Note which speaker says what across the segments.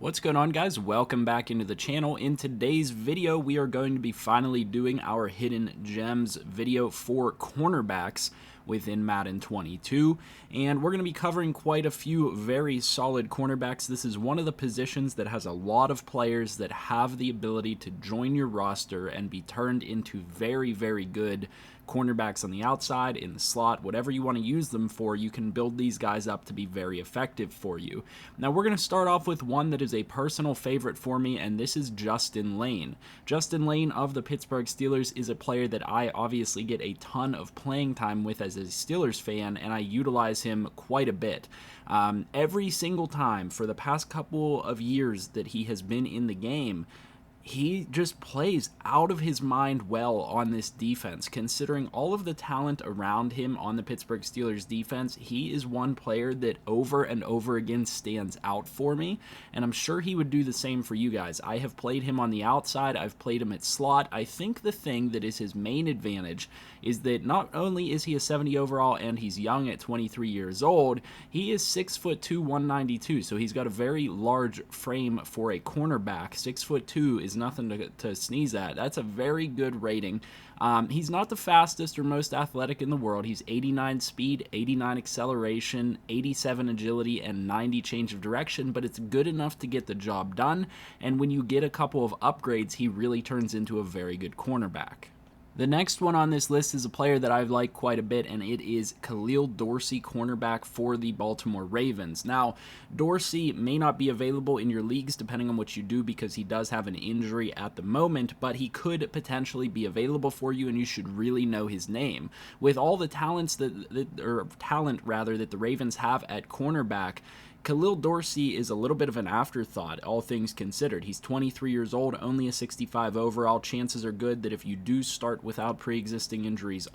Speaker 1: What's going on, guys? Welcome back into the channel. In today's video, we are going to be finally doing our hidden gems video for cornerbacks within Madden 22, and we're going to be covering quite a few very solid cornerbacks. This is one of the positions that has a lot of players that have the ability to join your roster and be turned into very, very good cornerbacks on the outside, in the slot, whatever you want to use them for. You can build these guys up to be very effective for you. Now we're going to start off with one that is a personal favorite for me, and this is Justin Layne. Justin Layne of the Pittsburgh Steelers is a player that I obviously get a ton of playing time with as a Steelers fan, and I utilize him quite a bit. Every single time for the past couple of years that he has been in the game, he just plays out of his mind well on this defense. Considering all of the talent around him on the Pittsburgh Steelers defense, he is one player that over and over again stands out for me, and I'm sure he would do the same for you guys. I have played him on the outside, I've played him at slot. I think the thing that is his main advantage is that not only is he a 70 overall and he's young at 23 years old, he is 6'2", 192, so he's got a very large frame for a cornerback. 6'2" is nothing to sneeze at. That's a very good rating. He's not the fastest or most athletic in the world. He's 89 speed, 89 acceleration, 87 agility, and 90 change of direction, but it's good enough to get the job done, and when you get a couple of upgrades, he really turns into a very good cornerback. The next one on this list is a player that I've liked quite a bit, and it is Khalil Dorsey, cornerback for the Baltimore Ravens. Now, Dorsey may not be available in your leagues depending on what you do because he does have an injury at the moment, but he could potentially be available for you, and you should really know his name. With all the talent that the Ravens have at cornerback, Khalil Dorsey is a little bit of an afterthought, all things considered. He's 23 years old, only a 65 overall. Chances are good that if you do start without pre-existing injuries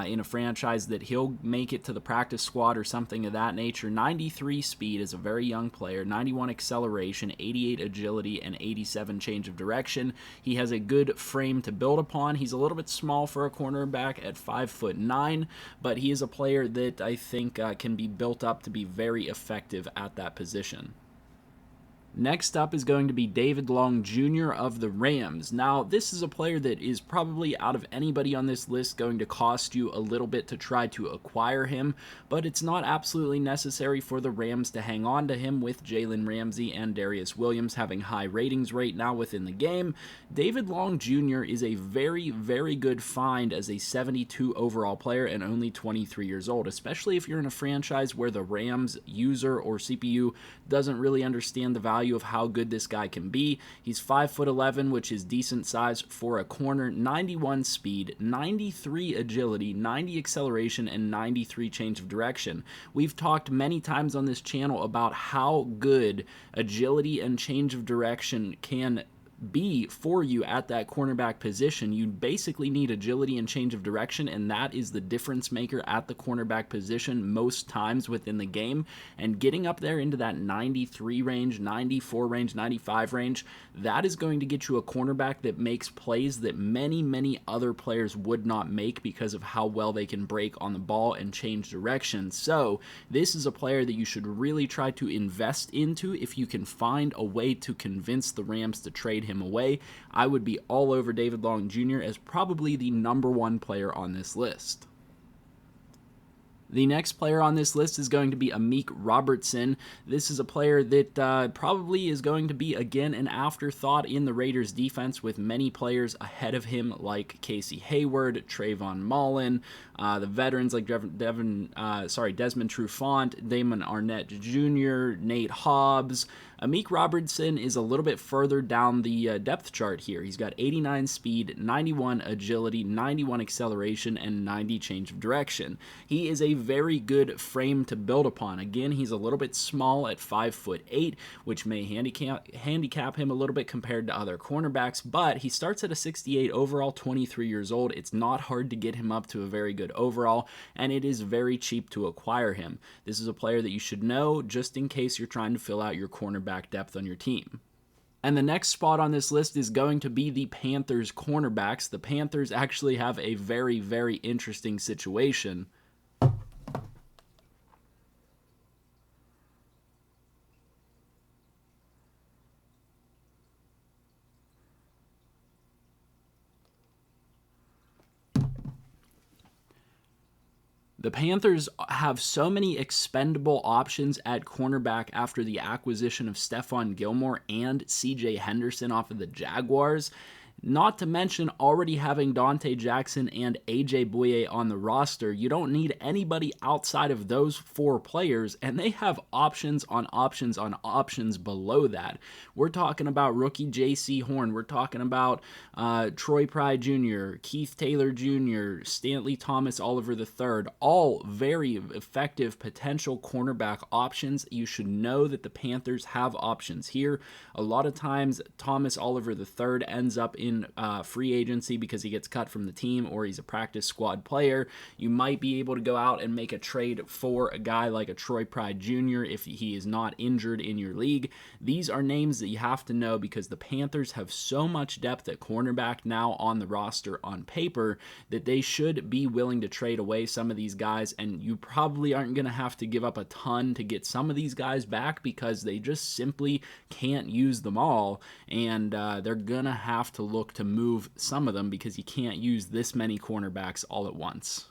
Speaker 1: in a franchise, that he'll make it to the practice squad or something of that nature. 93 speed as a very young player, 91 acceleration, 88 agility, and 87 change of direction. He has a good frame to build upon. He's a little bit small for a cornerback at 5'9", but he is a player that I think can be built up to be very effective at that position. Next up is going to be David Long Jr. of the Rams. Now, this is a player that is probably, out of anybody on this list, going to cost you a little bit to try to acquire him, but it's not absolutely necessary for the Rams to hang on to him with Jalen Ramsey and Darius Williams having high ratings right now within the game. David Long Jr. is a very, very good find as a 72 overall player and only 23 years old, especially if you're in a franchise where the Rams user or CPU doesn't really understand the value of how good this guy can be. He's 5'11", which is decent size for a corner, 91 speed, 93 agility, 90 acceleration, and 93 change of direction. We've talked many times on this channel about how good agility and change of direction can be for you at that cornerback position. You basically need agility and change of direction, and that is the difference maker at the cornerback position most times within the game. And getting up there into that 93 range, 94 range, 95 range, that is going to get you a cornerback that makes plays that many, many other players would not make because of how well they can break on the ball and change direction. So this is a player that you should really try to invest into if you can find a way to convince the Rams to trade him away. I would be all over David Long Jr. as probably the #1 player on this list. The next player on this list is going to be Amik Robertson. This is a player that probably is going to be, again, an afterthought in the Raiders defense, with many players ahead of him like Casey Hayward, Trayvon Mullen, the veterans like Desmond Trufant, Damon Arnett Jr., Nate Hobbs. Amik Robertson is a little bit further down the depth chart here. He's got 89 speed, 91 agility, 91 acceleration, and 90 change of direction. He is a very good frame to build upon. Again, he's a little bit small at 5'8", which may handicap him a little bit compared to other cornerbacks, but he starts at a 68 overall, 23 years old. It's not hard to get him up to a very good overall, and it is very cheap to acquire him. This is a player that you should know just in case you're trying to fill out your cornerback depth on your team. And the next spot on this list is going to be the Panthers cornerbacks. The Panthers actually have a very, very interesting situation. The Panthers have so many expendable options at cornerback after the acquisition of Stephon Gilmore and CJ Henderson off of the Jaguars. Not to mention already having Dante Jackson and AJ Bouye on the roster. You don't need anybody outside of those 4 players, and they have options on options on options below that. We're talking about rookie J.C. Horn. We're talking about Troy Pride Jr., Keith Taylor Jr., Stanley Thomas Oliver III, all very effective potential cornerback options. You should know that the Panthers have options here. A lot of times, Thomas Oliver III ends up in free agency because he gets cut from the team or he's a practice squad player. You might be able to go out and make a trade for a guy like a Troy Pride Jr. if he is not injured in your league. These are names that you have to know because the Panthers have so much depth at cornerback now on the roster on paper that they should be willing to trade away some of these guys, and you probably aren't going to have to give up a ton to get some of these guys back because they just simply can't use them all, and they're going to have to look to move some of them because you can't use this many cornerbacks all at once.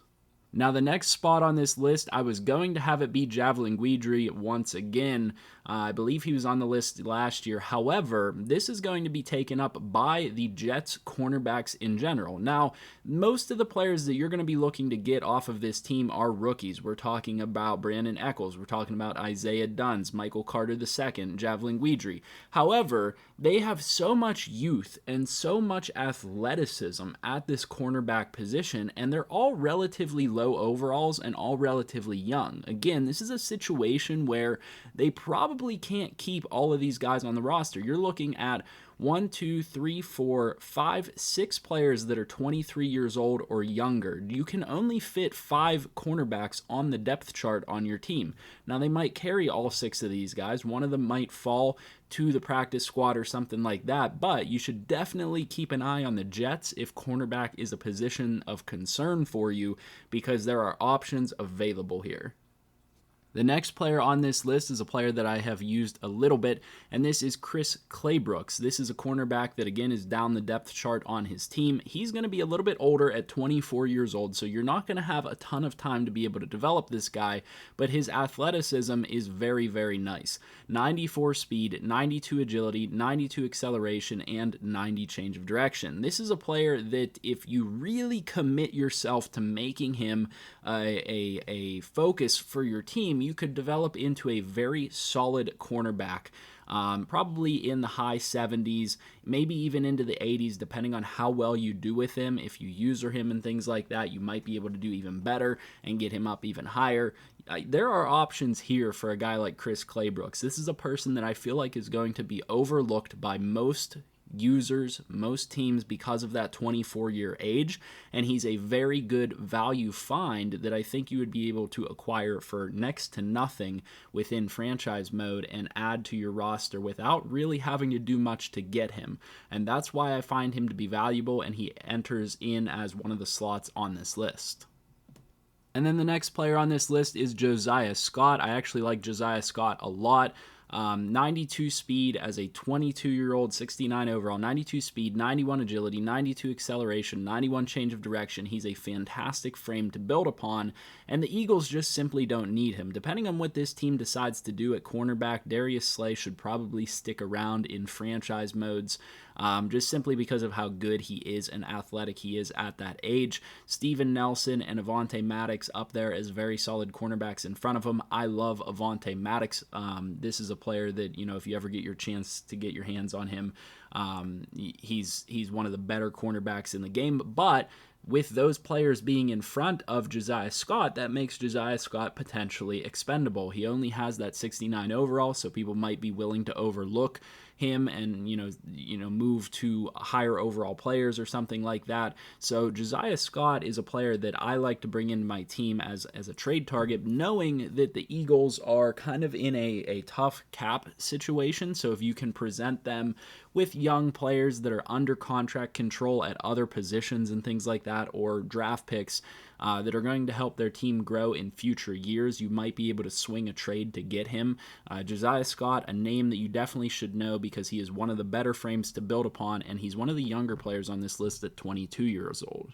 Speaker 1: Now, the next spot on this list, I was going to have it be Javelin Guidry once again. I believe he was on the list last year. However, this is going to be taken up by the Jets cornerbacks in general. Now, most of the players that you're going to be looking to get off of this team are rookies. We're talking about Brandon Echols. We're talking about Isaiah Dunns, Michael Carter II, Javelin Guidry. However, they have so much youth and so much athleticism at this cornerback position, and they're all relatively low overalls and all relatively young. Again, this is a situation where they probably can't keep all of these guys on the roster. You're looking at 1, 2, 3, 4, 5, 6 players that are 23 years old or younger. You can only fit 5 cornerbacks on the depth chart on your team. Now, they might carry all 6 of these guys. One of them might fall to the practice squad or something like that, but you should definitely keep an eye on the Jets if cornerback is a position of concern for you because there are options available here. The next player on this list is a player that I have used a little bit, and this is Chris Claybrooks. This is a cornerback that, again, is down the depth chart on his team. He's going to be a little bit older at 24 years old, so you're not going to have a ton of time to be able to develop this guy, but his athleticism is very, very nice. 94 speed, 92 agility, 92 acceleration, and 90 change of direction. This is a player that if you really commit yourself to making him a focus for your team, you could develop into a very solid cornerback, probably in the high 70s, maybe even into the 80s, depending on how well you do with him. If you user him and things like that, you might be able to do even better and get him up even higher. There are options here for a guy like Chris Claybrooks. This is a person that I feel like is going to be overlooked by most users, most teams, because of that 24-year age, and he's a very good value find that I think you would be able to acquire for next to nothing within franchise mode and add to your roster without really having to do much to get him, and that's why I find him to be valuable, and he enters in as one of the slots on this list. And then the next player on this list is Josiah Scott. I actually like Josiah Scott a lot. 92 speed as a 22-year-old, 69 overall, 92 speed, 91 agility, 92 acceleration, 91 change of direction. He's a fantastic frame to build upon, and the Eagles just simply don't need him. Depending on what this team decides to do at cornerback, Darius Slay should probably stick around in franchise modes, just simply because of how good he is and athletic he is at that age. Steven Nelson and Avonte Maddox up there as very solid cornerbacks in front of him. I love Avonte Maddox. This is a player that, if you ever get your chance to get your hands on him, he's one of the better cornerbacks in the game, but with those players being in front of Josiah Scott, that makes Josiah Scott potentially expendable. He only has that 69 overall, so people might be willing to overlook him and move to higher overall players or something like that. So Josiah Scott is a player that I like to bring into my team as a trade target, knowing that the Eagles are kind of in a tough cap situation. So if you can present them with young players that are under contract control at other positions and things like that, or draft picks that are going to help their team grow in future years, you might be able to swing a trade to get him. Josiah Scott, a name that you definitely should know because he is one of the better frames to build upon, and he's one of the younger players on this list at 22 years old.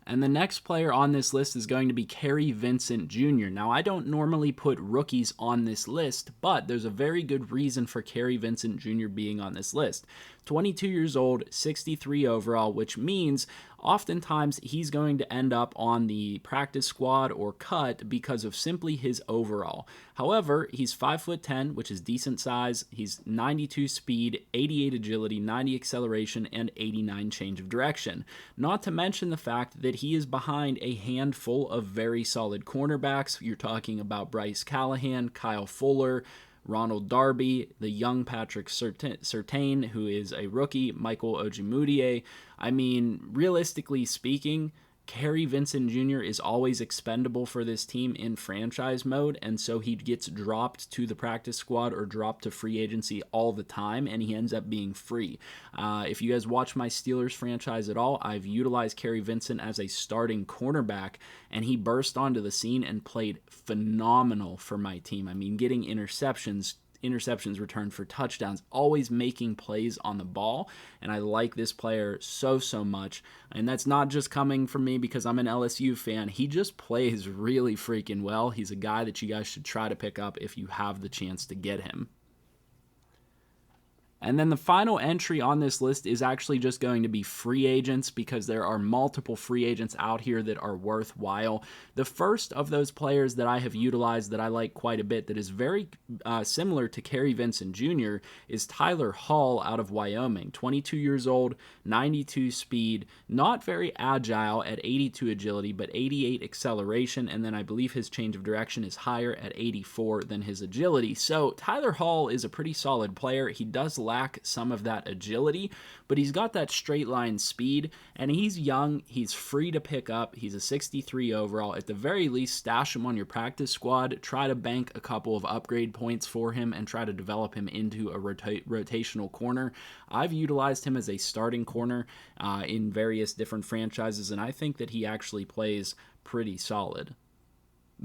Speaker 1: And the next player on this list is going to be Kary Vincent Jr. Now, I don't normally put rookies on this list, but there's a very good reason for Kary Vincent Jr. being on this list. 22 years old, 63 overall, which means oftentimes he's going to end up on the practice squad or cut because of simply his overall. However, he's 5'10", which is decent size. He's 92 speed, 88 agility, 90 acceleration, and 89 change of direction. Not to mention the fact that he is behind a handful of very solid cornerbacks. You're talking about Bryce Callahan, Kyle Fuller, Ronald Darby, the young Patrick Surtain, who is a rookie, Michael Ojemudia. I mean, realistically speaking, Kary Vincent Jr. is always expendable for this team in franchise mode, and so he gets dropped to the practice squad or dropped to free agency all the time, and he ends up being free. If you guys watch my Steelers franchise at all, I've utilized Kary Vincent as a starting cornerback, and he burst onto the scene and played phenomenal for my team. I mean, getting interceptions returned for touchdowns, always making plays on the ball, and I like this player so much. And that's not just coming from me because I'm an LSU fan. He just plays really freaking well. He's a guy that you guys should try to pick up if you have the chance to get him. And then the final entry on this list is actually just going to be free agents because there are multiple free agents out here that are worthwhile. The first of those players that I have utilized that I like quite a bit that is very similar to Kary Vincent Jr. is Tyler Hall out of Wyoming. 22 years old, 92 speed, not very agile at 82 agility, but 88 acceleration, and then I believe his change of direction is higher at 84 than his agility. So Tyler Hall is a pretty solid player. He does lack some of that agility, but he's got that straight line speed, and he's young, he's free to pick up, he's a 63 overall. At the very least, stash him on your practice squad, try to bank a couple of upgrade points for him, and try to develop him into a rotational corner. I've utilized him as a starting corner in various different franchises, and I think that he actually plays pretty solid.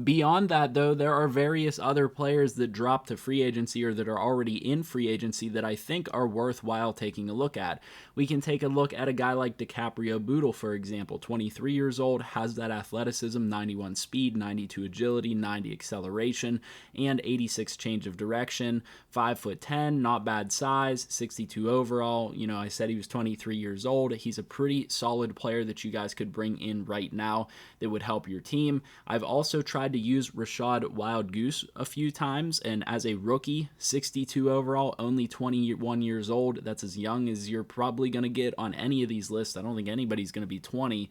Speaker 1: Beyond that, though, there are various other players that drop to free agency or that are already in free agency that I think are worthwhile taking a look at. We can take a look at a guy like DiCaprio Bootle, for example. 23 years old, has that athleticism, 91 speed, 92 agility, 90 acceleration, and 86 change of direction. 5'10", not bad size, 62 overall. You know, I said he was 23 years old. He's a pretty solid player that you guys could bring in right now that would help your team. I've also tried to use Rashad Wild Goose a few times, and as a rookie, 62 overall, only 21 years old. That's as young as you're probably going to get on any of these lists. I don't think anybody's going to be 20.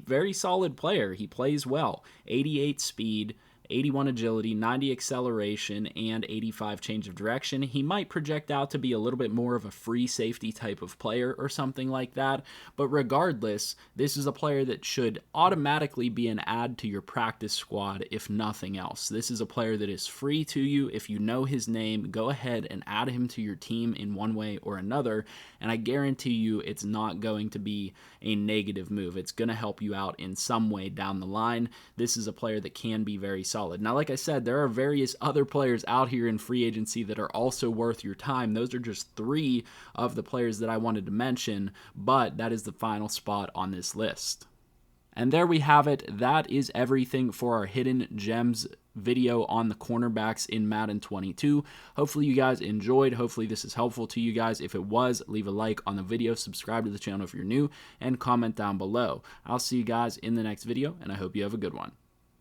Speaker 1: Very solid player. He plays well. 88 speed, 81 agility, 90 acceleration, and 85 change of direction. He might project out to be a little bit more of a free safety type of player or something like that, but regardless, this is a player that should automatically be an add to your practice squad if nothing else. This is a player that is free to you. If you know his name, go ahead and add him to your team in one way or another, and I guarantee you it's not going to be a negative move. It's going to help you out in some way down the line. This is a player that can be very solid. Now, like I said, there are various other players out here in free agency that are also worth your time. Those are just 3 of the players that I wanted to mention, but that is the final spot on this list. And there we have it. That is everything for our Hidden Gems video on the cornerbacks in Madden 22. Hopefully you guys enjoyed. Hopefully this is helpful to you guys. If it was, leave a like on the video, subscribe to the channel if you're new, and comment down below. I'll see you guys in the next video, and I hope you have a good one.